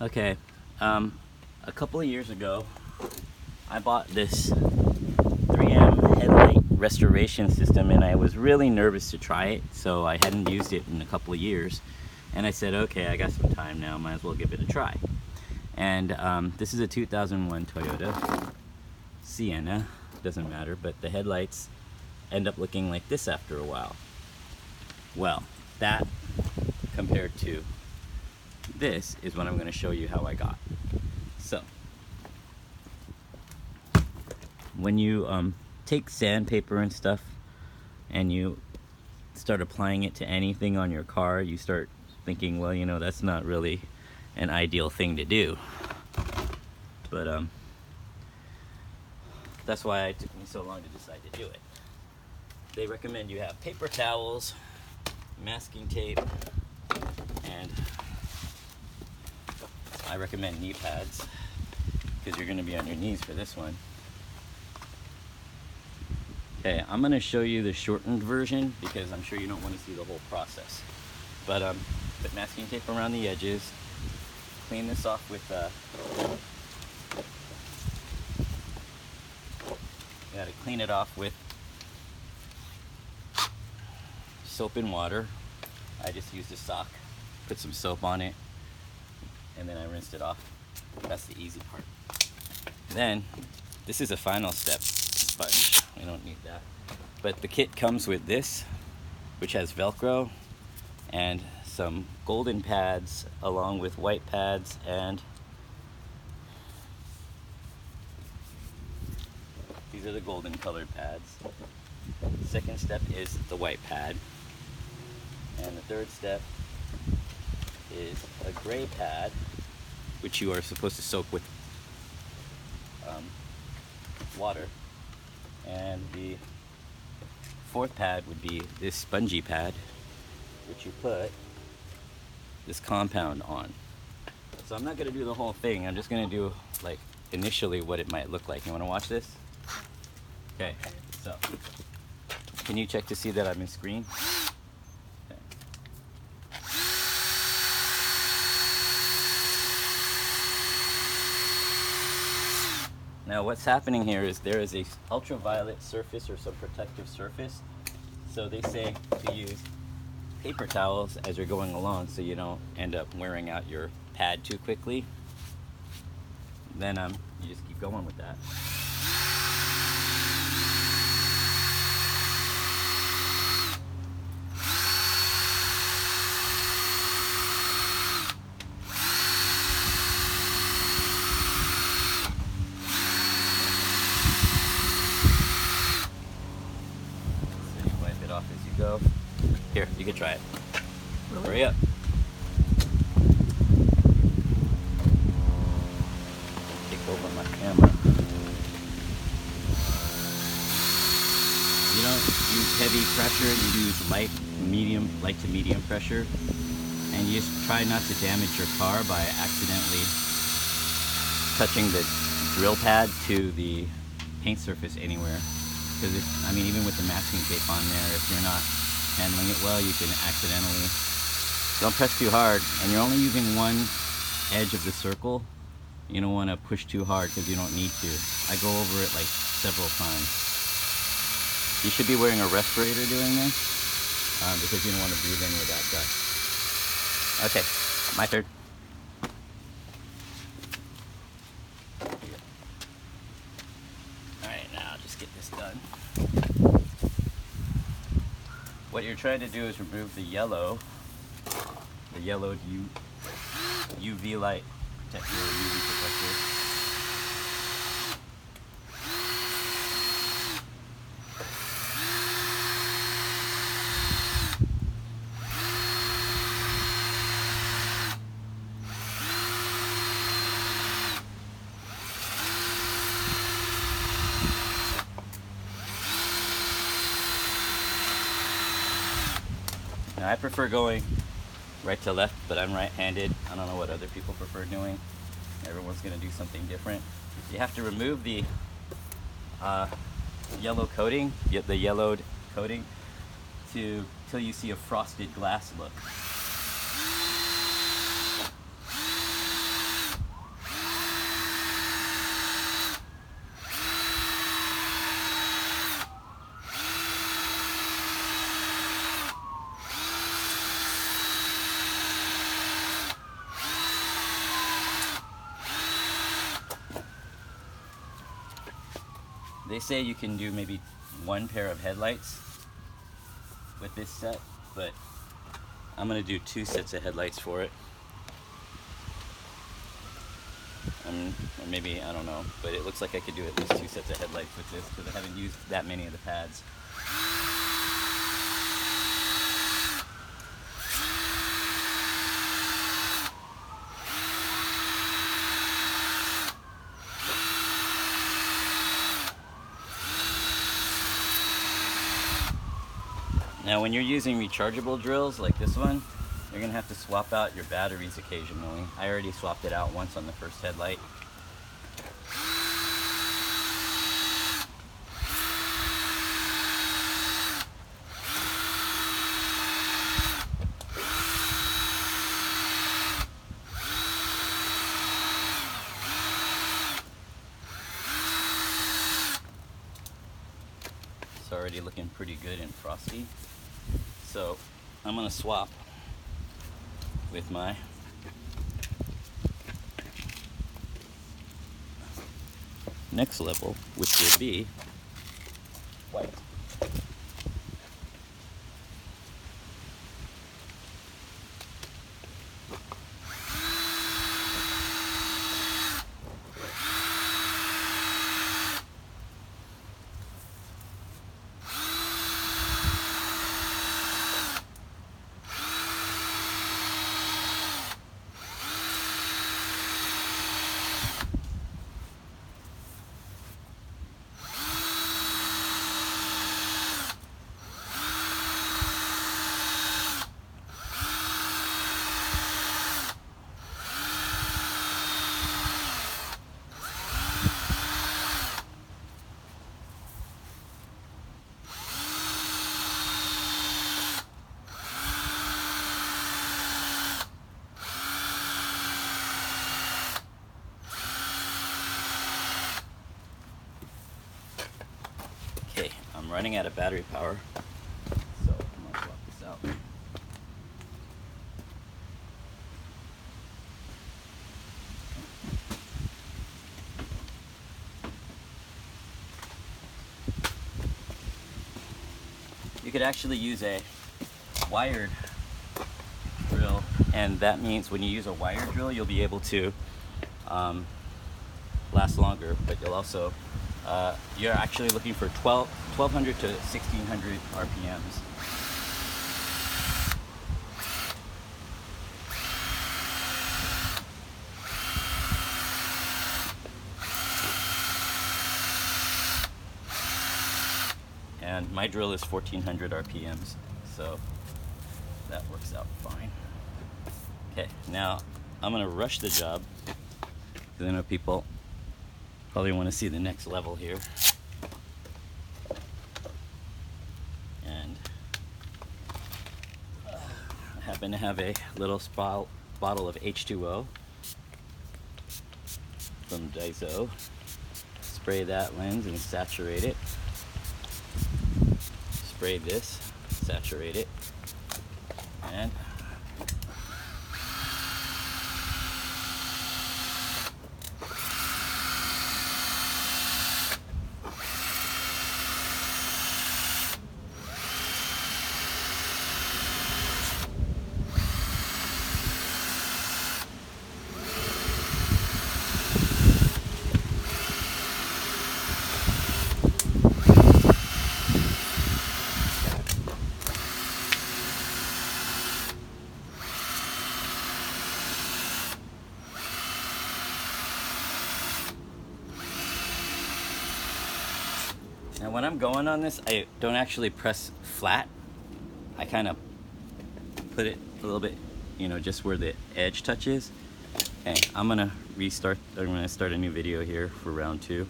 Okay, a couple of years ago, I bought this 3M Headlight restoration system, and I was really nervous to try it, so I hadn't used it in a couple of years. And I said, okay, I got some time now, might as well give it a try. And this is a 2001 Toyota Sienna, doesn't matter, but the headlights end up looking like this after a while. Well, that compared to this is what I'm going to show you how I got. So, when you take sandpaper and stuff and you start applying it to anything on your car, you start thinking, well, you know, that's not really an ideal thing to do. But that's why it took me so long to decide to do it. They recommend you have paper towels, masking tape, and I recommend knee pads because you're going to be on your knees for this one. Okay, I'm going to show you the shortened version because I'm sure you don't want to see the whole process. But put masking tape around the edges, clean this off with you got to clean it off with soap and water. I just used a sock, put some soap on it, and then I rinsed it off. That's the easy part. Then, this is a final step, sponge. We don't need that. But the kit comes with this, which has Velcro, and some golden pads, along with white pads, and these are the golden colored pads. Second step is the white pad. And the third step is a gray pad, which you are supposed to soak with water. And the fourth pad would be this spongy pad, which you put this compound on. So I'm not going to do the whole thing. I'm just going to do, like, initially what it might look like. You want to watch this? Okay, so can you check to see that I'm in screen? Now what's happening here is there is a ultraviolet surface or some protective surface. So they say to use paper towels as you're going along so you don't end up wearing out your pad too quickly. Then you just keep going with that. Off as you go. Here, you can try it. Really? Hurry up. Take over my camera. You don't use heavy pressure, you use light to medium pressure. And you just try not to damage your car by accidentally touching the drill pad to the paint surface anywhere. Because even with the masking tape on there, if you're not handling it well, you can accidentally, don't press too hard, and you're only using one edge of the circle. You don't want to push too hard because you don't need to. I go over it like several times. You should be wearing a respirator doing this because you don't want to breathe any of that dust. Okay, my turn. Done. What you're trying to do is remove the yellowed UV light protector or UV protector. Now, I prefer going right to left, but I'm right-handed. I don't know what other people prefer doing. Everyone's going to do something different. You have to remove the yellow coating, the yellowed coating, till you see a frosted glass look. They say you can do maybe one pair of headlights with this set, but I'm gonna do 2 sets of headlights for it. Or maybe, I don't know, but it looks like I could do at least 2 sets of headlights with this because I haven't used that many of the pads. Now when you're using rechargeable drills like this one, you're going to have to swap out your batteries occasionally. I already swapped it out once on the first headlight. It's already looking pretty good and frosty. So I'm going to swap with my next level, which will be white. Okay, I'm running out of battery power, so I'm gonna swap this out. You could actually use a wired drill, and that means when you use a wired drill, you'll be able to last longer, but you'll also you're actually looking for 1200 to 1600 RPMs. And my drill is 1400 RPMs, so that works out fine. Okay, now I'm gonna rush the job because I know people probably want to see the next level here. And I happen to have a little bottle of H2O from Daiso. Spray that lens and saturate it. Spray this, saturate it, and now when I'm going on this, I don't actually press flat. I kind of put it a little bit, you know, just where the edge touches. Okay, I'm gonna start a new video here for round 2.